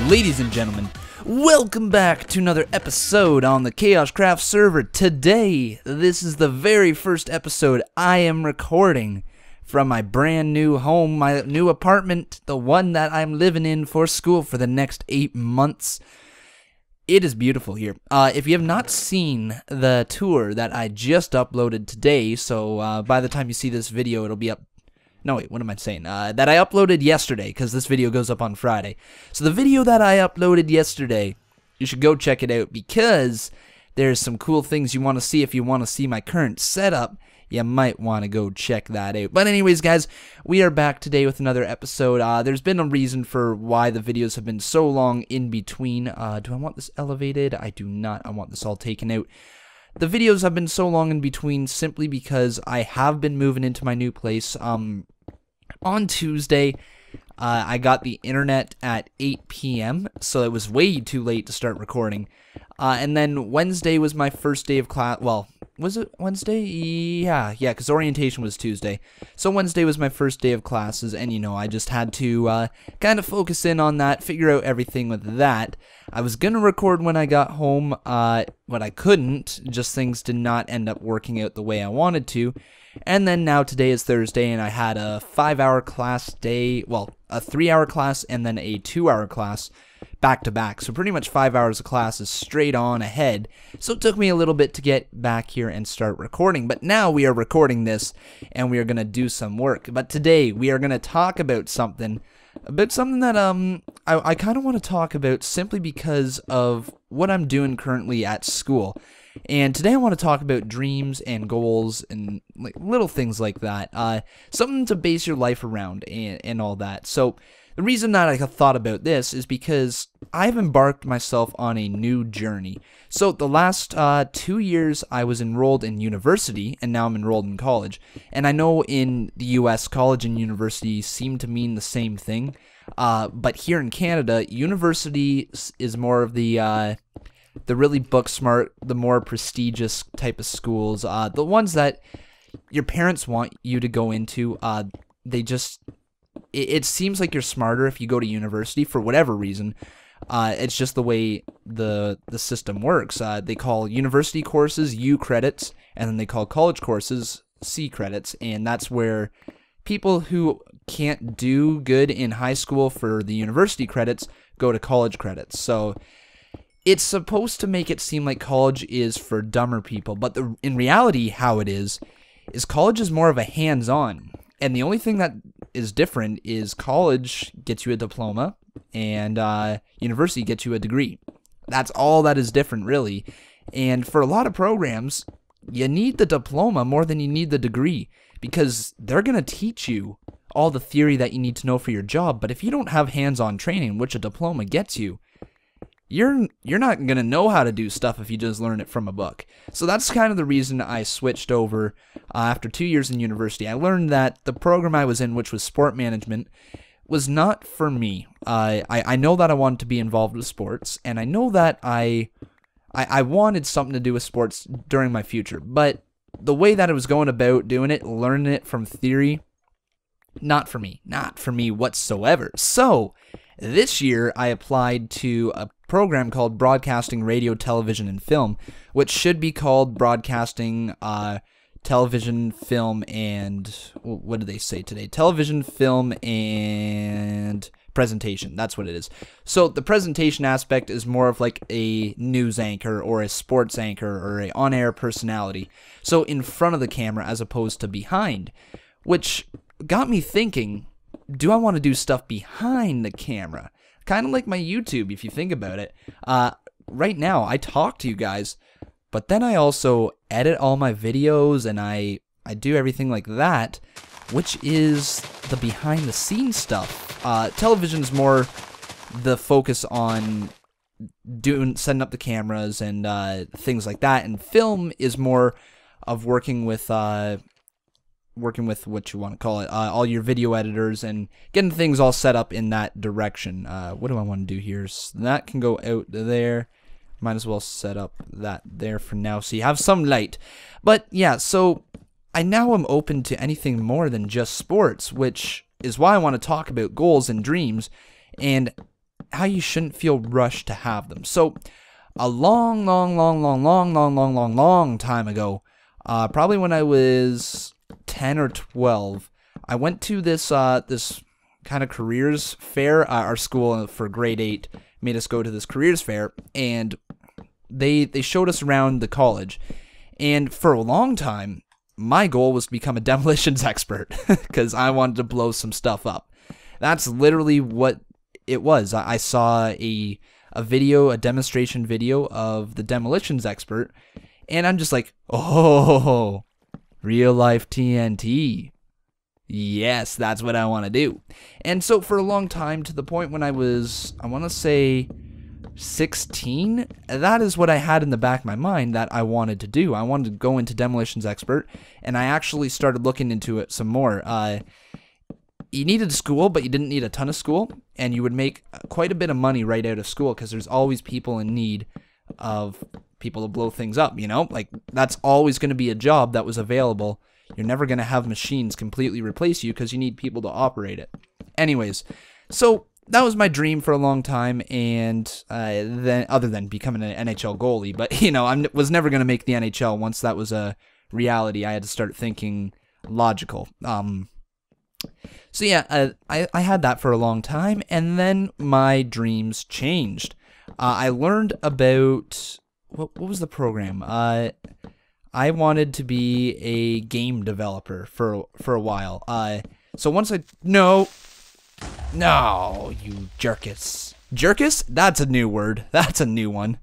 Ladies and gentlemen, welcome back to another episode on the KaoshKraft server. Today, this is the very first episode I am recording from my brand new home, my new apartment, the one that I'm living in for school for the next 8 months. It is beautiful here. If you have not seen the tour that I just uploaded today, so by the time you see this video, it'll be up. No, wait, what am I saying? That I uploaded yesterday, because this video goes up on Friday. So the video that I uploaded yesterday, you should go check it out, because there's some cool things you want to see. If you want to see my current setup, you might want to go check that out. But anyways, guys, we are back today with another episode. There's been a reason for why the videos have been so long in between. Do I want this elevated? I do not. I want this all taken out. The videos have been so long in between simply because I have been moving into my new place. On Tuesday, I got the internet at 8 p.m., so it was way too late to start recording. And then Wednesday was my first day of class. Well, was it Wednesday? Yeah, because orientation was Tuesday. So Wednesday was my first day of classes, and you know, I just had to kind of focus in on that, figure out everything with that. I was going to record when I got home, but I couldn't. Just things did not end up working out the way I wanted to. And then now today is Thursday, and I had a 5-hour class day, well, a 3-hour class and then a 2-hour class back to back. So pretty much 5 hours of classes straight on ahead. So it took me a little bit to get back here and start recording, but now we are recording this and we are going to do some work. But today we are going to talk about something that I kind of want to talk about simply because of what I'm doing currently at school. And today I want to talk about dreams and goals and like little things like that. Something to base your life around and all that. So the reason that I thought about this is because I've embarked myself on a new journey. So the last 2 years I was enrolled in university, and now I'm enrolled in college. And I know in the US, college and university seem to mean the same thing. But here in Canada, university is more of the really book smart, the more prestigious type of schools, the ones that your parents want you to go into. It seems like you're smarter if you go to university for whatever reason. It's just the way the system works. They call university courses U credits, and then they call college courses C credits, and that's where people who can't do good in high school for the university credits go to college credits. So it's supposed to make it seem like college is for dumber people, but in reality, how it is college is more of a hands-on. And the only thing that is different is college gets you a diploma, and university gets you a degree. That's all that is different, really. And for a lot of programs, you need the diploma more than you need the degree, because they're going to teach you all the theory that you need to know for your job. But if you don't have hands-on training, which a diploma gets you, you're not going to know how to do stuff if you just learn it from a book. So that's kind of the reason I switched over after 2 years in university. I learned that the program I was in, which was sport management, was not for me. I know that I wanted to be involved with sports, and I know that I wanted something to do with sports during my future. But the way that I was going about doing it, learning it from theory, not for me whatsoever. So this year, I applied to a program called Broadcasting Radio, Television, and Film, which should be called Broadcasting Television, Film, and... what did they say today? Television, Film, and Presentation. That's what it is. So the presentation aspect is more of like a news anchor or a sports anchor or a on-air personality. So in front of the camera as opposed to behind, which got me thinking, do I want to do stuff behind the camera? Kind of like my YouTube, if you think about it. Right now, I talk to you guys, but then I also edit all my videos, and I do everything like that, which is the behind-the-scenes stuff. Television is more the focus on setting up the cameras and things like that, and film is more of working with what you want to call it, all your video editors and getting things all set up in that direction. What do I want to do here? So that can go out there. Might as well set up that there for now so you have some light. But yeah, so I now am open to anything more than just sports, which is why I want to talk about goals and dreams. And how you shouldn't feel rushed to have them. So a long time ago, probably when I was 10 or 12, I went to this kind of careers fair. Our school for grade 8 made us go to this careers fair, and they showed us around the college. And for a long time, my goal was to become a demolitions expert because I wanted to blow some stuff up. That's literally what it was. I saw a demonstration video of the demolitions expert, and I'm just like, oh, real life TNT. Yes, that's what I want to do. And so for a long time, to the point when I was, I want to say 16, that is what I had in the back of my mind that I wanted to do. I wanted to go into demolitions expert, and I actually started looking into it some more. You needed school, but you didn't need a ton of school, and you would make quite a bit of money right out of school because there's always people in need of people to blow things up, you know? Like, that's always going to be a job that was available. You're never going to have machines completely replace you because you need people to operate it. Anyways, so that was my dream for a long time, and then other than becoming an NHL goalie, but, you know, I was never going to make the NHL. Once that was a reality, I had to start thinking logical. So yeah, I had that for a long time, and then my dreams changed. I learned about, what was the program? I wanted to be a game developer for a while. So once no, you jerkus. Jerkus? That's a new word. That's a new one.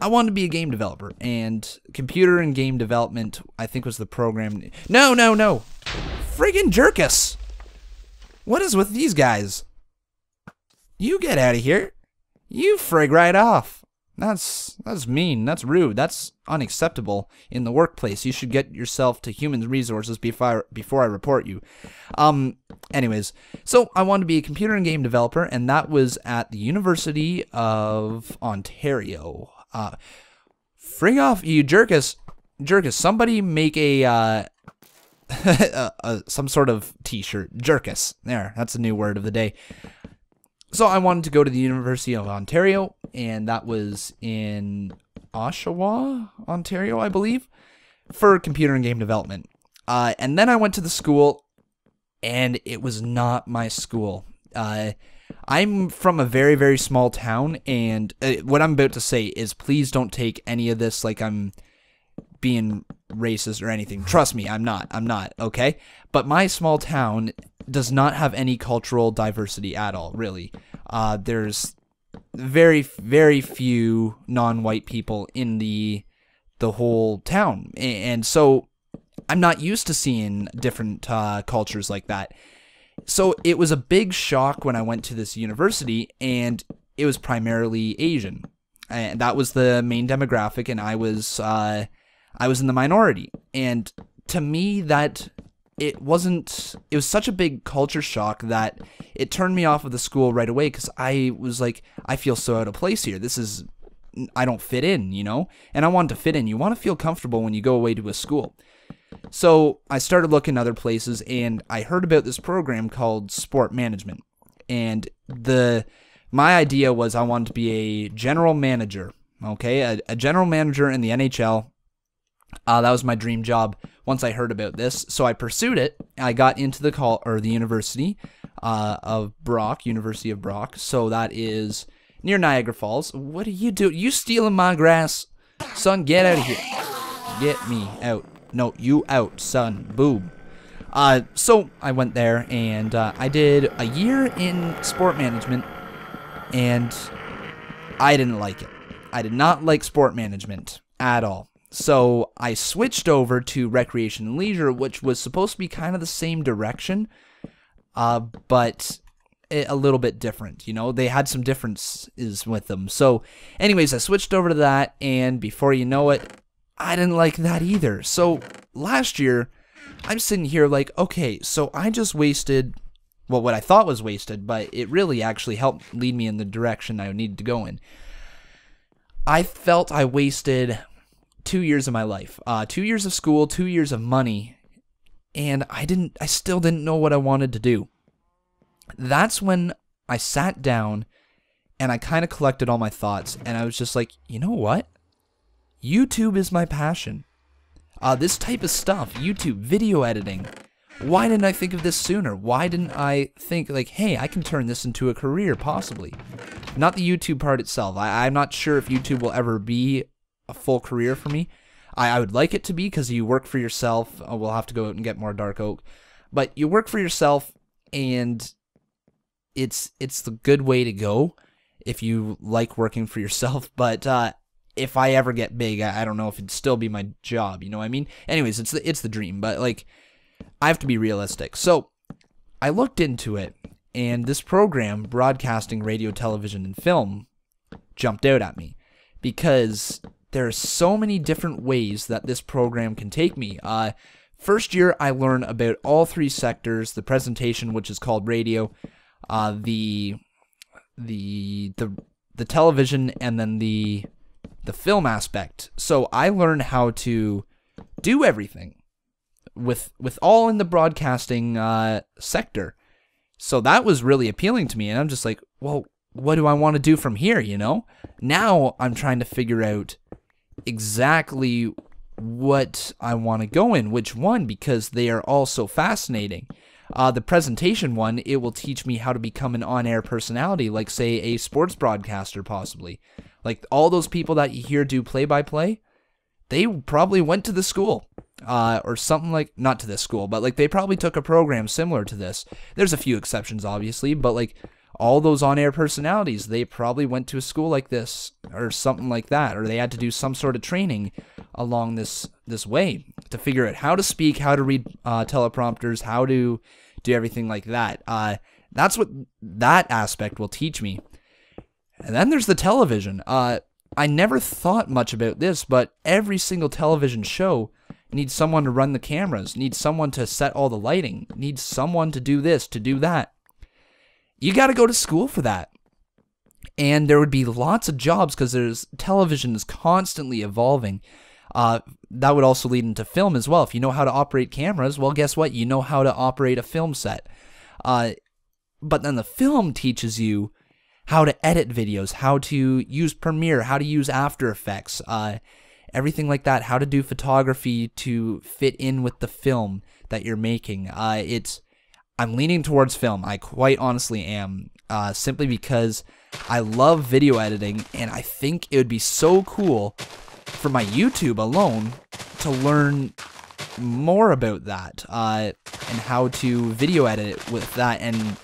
I wanted to be a game developer, and computer and game development, I think, was the program. No. Friggin' jerkus. What is with these guys? You get out of here. You frig right off. That's mean. That's rude. That's unacceptable in the workplace. You should get yourself to human resources before I report you. Anyways, so I wanted to be a computer and game developer, and that was at the University of Ontario. Frig off, you jerkus. Somebody make a some sort of t-shirt. Jerkus. There, that's a new word of the day. So I wanted to go to the University of Ontario, and that was in Oshawa, Ontario, I believe, for computer and game development. And then I went to the school, and it was not my school. I'm from a very, very small town, and what I'm about to say is, please don't take any of this like I'm being racist or anything. Trust me, I'm not, okay? But my small town does not have any cultural diversity at all, really. There's very, very few non-white people in the whole town, and so I'm not used to seeing different cultures like that. So it was a big shock when I went to this university, and it was primarily Asian, and that was the main demographic, and I was in the minority. And to me, that it was such a big culture shock that it turned me off of the school right away, because I was like, I feel so out of place here. I don't fit in, you know? And I wanted to fit in. You want to feel comfortable when you go away to a school. So I started looking other places, and I heard about this program called sport management. And my idea was I wanted to be a general manager, okay? A general manager in the NHL. That was my dream job once I heard about this. So I pursued it. I got into the University of Brock, University of Brock. So that is near Niagara Falls. What are you doing? You stealing my grass? Son, get out of here. Get me out. No, you out, son. Boom. So I went there, and I did a year in sport management, and I didn't like it. I did not like sport management at all. So I switched over to recreation and leisure, which was supposed to be kind of the same direction, but a little bit different. You know, they had some differences with them. So anyways, I switched over to that, and before you know it, I didn't like that either. So last year, I'm sitting here like, okay, so I just wasted, well, what I thought was wasted, but it really actually helped lead me in the direction I needed to go in. I felt I wasted 2 years of my life, 2 years of school, 2 years of money, and I still didn't know what I wanted to do. That's when I sat down and I kind of collected all my thoughts, and I was just like, you know what? YouTube is my passion. This type of stuff, YouTube, video editing. Why didn't I think of this sooner? Why didn't I think, like, hey, I can turn this into a career, possibly? Not the YouTube part itself. I'm not sure if YouTube will ever be a full career for me. I would like it to be, because you work for yourself. We'll have to go out and get more dark oak. But you work for yourself, and it's the good way to go if you like working for yourself. But if I ever get big, I don't know if it'd still be my job, you know what I mean? Anyways, it's the dream, but like, I have to be realistic. So I looked into it, and this program, Broadcasting Radio, Television, and Film, jumped out at me, because there are so many different ways that this program can take me. First year, I learned about all three sectors: the presentation, which is called radio, the television, and then the film aspect. So I learned how to do everything with all in the broadcasting sector. So that was really appealing to me, and I'm just like, well, what do I want to do from here, you know? Now I'm trying to figure out exactly what I want to go in, which one, because they are all so fascinating. The presentation one, it will teach me how to become an on-air personality, like, say, a sports broadcaster, possibly. Like, all those people that you hear do play-by-play, they probably went to the school, or something like, not to this school, but, like, they probably took a program similar to this. There's a few exceptions, obviously, but, like, all those on-air personalities, they probably went to a school like this, or something like that, or they had to do some sort of training along this way to figure out how to speak, how to read teleprompters, how to do everything like that. That's what that aspect will teach me. And then there's the television. I never thought much about this, but every single television show needs someone to run the cameras, needs someone to set all the lighting, needs someone to do this, to do that. You got to go to school for that. And there would be lots of jobs, because television is constantly evolving. That would also lead into film as well. If you know how to operate cameras, well, guess what? You know how to operate a film set. But then the film teaches you how to edit videos, how to use Premiere, how to use After Effects, everything like that, how to do photography to fit in with the film that you're making. I'm leaning towards film. I quite honestly am, simply because I love video editing, and I think it would be so cool for my YouTube alone to learn more about that, and how to video edit it with that, and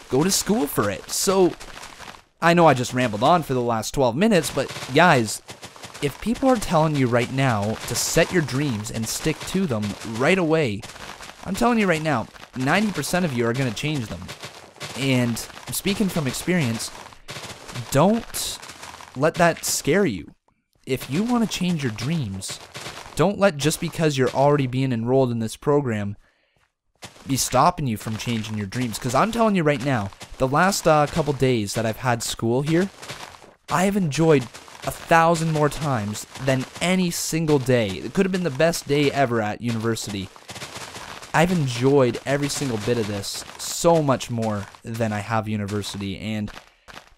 go to school for it. So I know I just rambled on for the last 12 minutes, but guys, if people are telling you right now to set your dreams and stick to them right away, I'm telling you right now, 90% of you are going to change them. And speaking from experience, don't let that scare you. If you want to change your dreams, don't let just because you're already being enrolled in this program be stopping you from changing your dreams. Because I'm telling you right now, the last couple days that I've had school here, I have enjoyed 1,000 more times than any single day. It could have been the best day ever at university. I've enjoyed every single bit of this so much more than I have university, and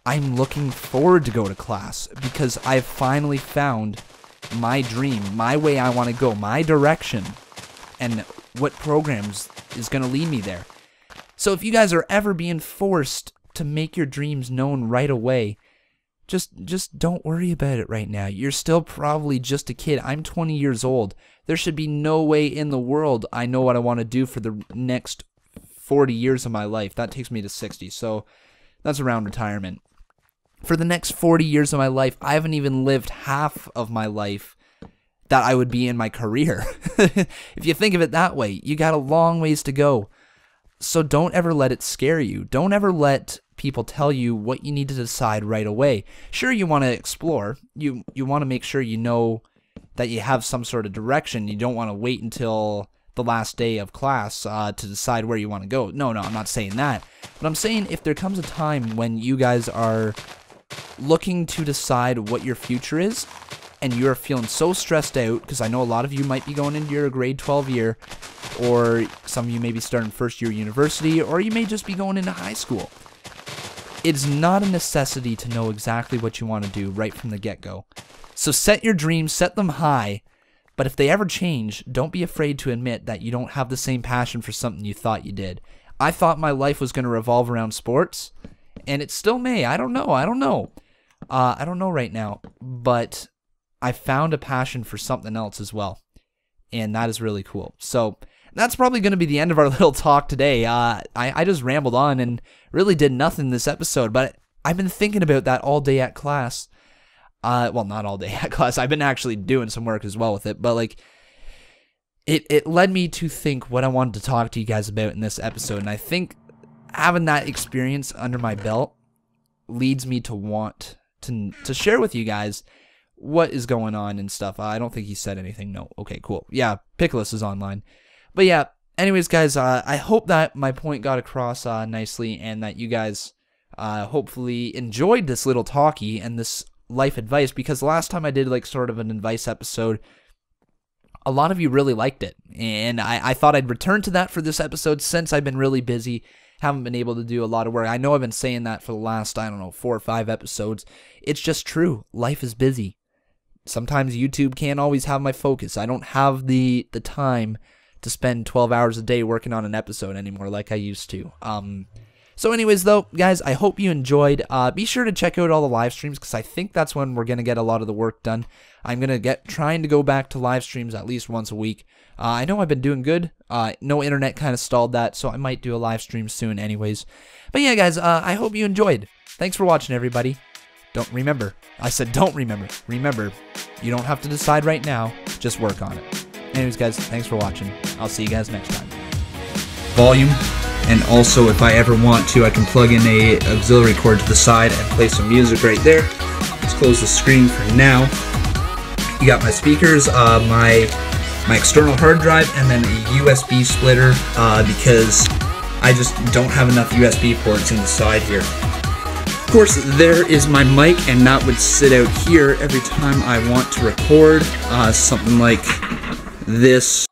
I'm looking forward to go to class, because I've finally found my dream, my way I want to go, my direction, and what programs is going to lead me there. So if you guys are ever being forced to make your dreams known right away, just don't worry about it right now. You're still probably just a kid. I'm 20 years old. There should be no way in the world I know what I want to do for the next 40 years of my life. That takes me to 60, so that's around retirement. For the next 40 years of my life, I haven't even lived half of my life that I would be in my career. If you think of it that way, you got a long ways to go. So don't ever let it scare you. Don't ever let people tell you what you need to decide right away. Sure, you want to explore. You want to make sure you know that you have some sort of direction. You don't want to wait until the last day of class to decide where you want to go. No, I'm not saying that. But I'm saying if there comes a time when you guys are looking to decide what your future is, and you're feeling so stressed out, because I know a lot of you might be going into your grade 12 year, or some of you may be starting first year university, or you may just be going into high school. it's not a necessity to know exactly what you want to do right from the get-go. So set your dreams, set them high, but if they ever change, don't be afraid to admit that you don't have the same passion for something you thought you did. I thought my life was going to revolve around sports, and it still may. I don't know. I don't know right now, but I found a passion for something else as well, and that is really cool. So that's probably going to be the end of our little talk today. I just rambled on and really did nothing this episode, but I've been thinking about that all day at class. Well, not all day at class. I've been actually doing some work as well with it, but like it led me to think what I wanted to talk to you guys about in this episode, and I think having that experience under my belt leads me to want to share with you guys what is going on and stuff. I don't think he said anything. No. Okay, cool. Yeah, Pickles is online. But yeah, anyways, guys, I hope that my point got across nicely, and that you guys hopefully enjoyed this little talkie and this life advice, because last time I did like sort of an advice episode, a lot of you really liked it, and I thought I'd return to that for this episode since I've been really busy, haven't been able to do a lot of work. I know I've been saying that for the last, I don't know, 4 or 5 episodes. It's just true. Life is busy. Sometimes YouTube can't always have my focus. I don't have the time to spend 12 hours a day working on an episode anymore like I used to. So anyways, though, guys, I hope you enjoyed. Be sure to check out all the live streams, because I think that's when we're going to get a lot of the work done. I'm going to trying to go back to live streams at least once a week. I know I've been doing good. No internet kind of stalled that, so I might do a live stream soon anyways. But yeah, guys, I hope you enjoyed. Thanks for watching, everybody. Don't remember. I said don't remember. Remember, you don't have to decide right now. Just work on it. Anyways, guys, thanks for watching. I'll see you guys next time. Volume. And also, if I ever want to, I can plug in a auxiliary cord to the side and play some music right there. Let's close the screen for now. You got my speakers, my external hard drive, and then a USB splitter, because I just don't have enough USB ports in the side here. Of course, there is my mic, and that would sit out here every time I want to record something like this.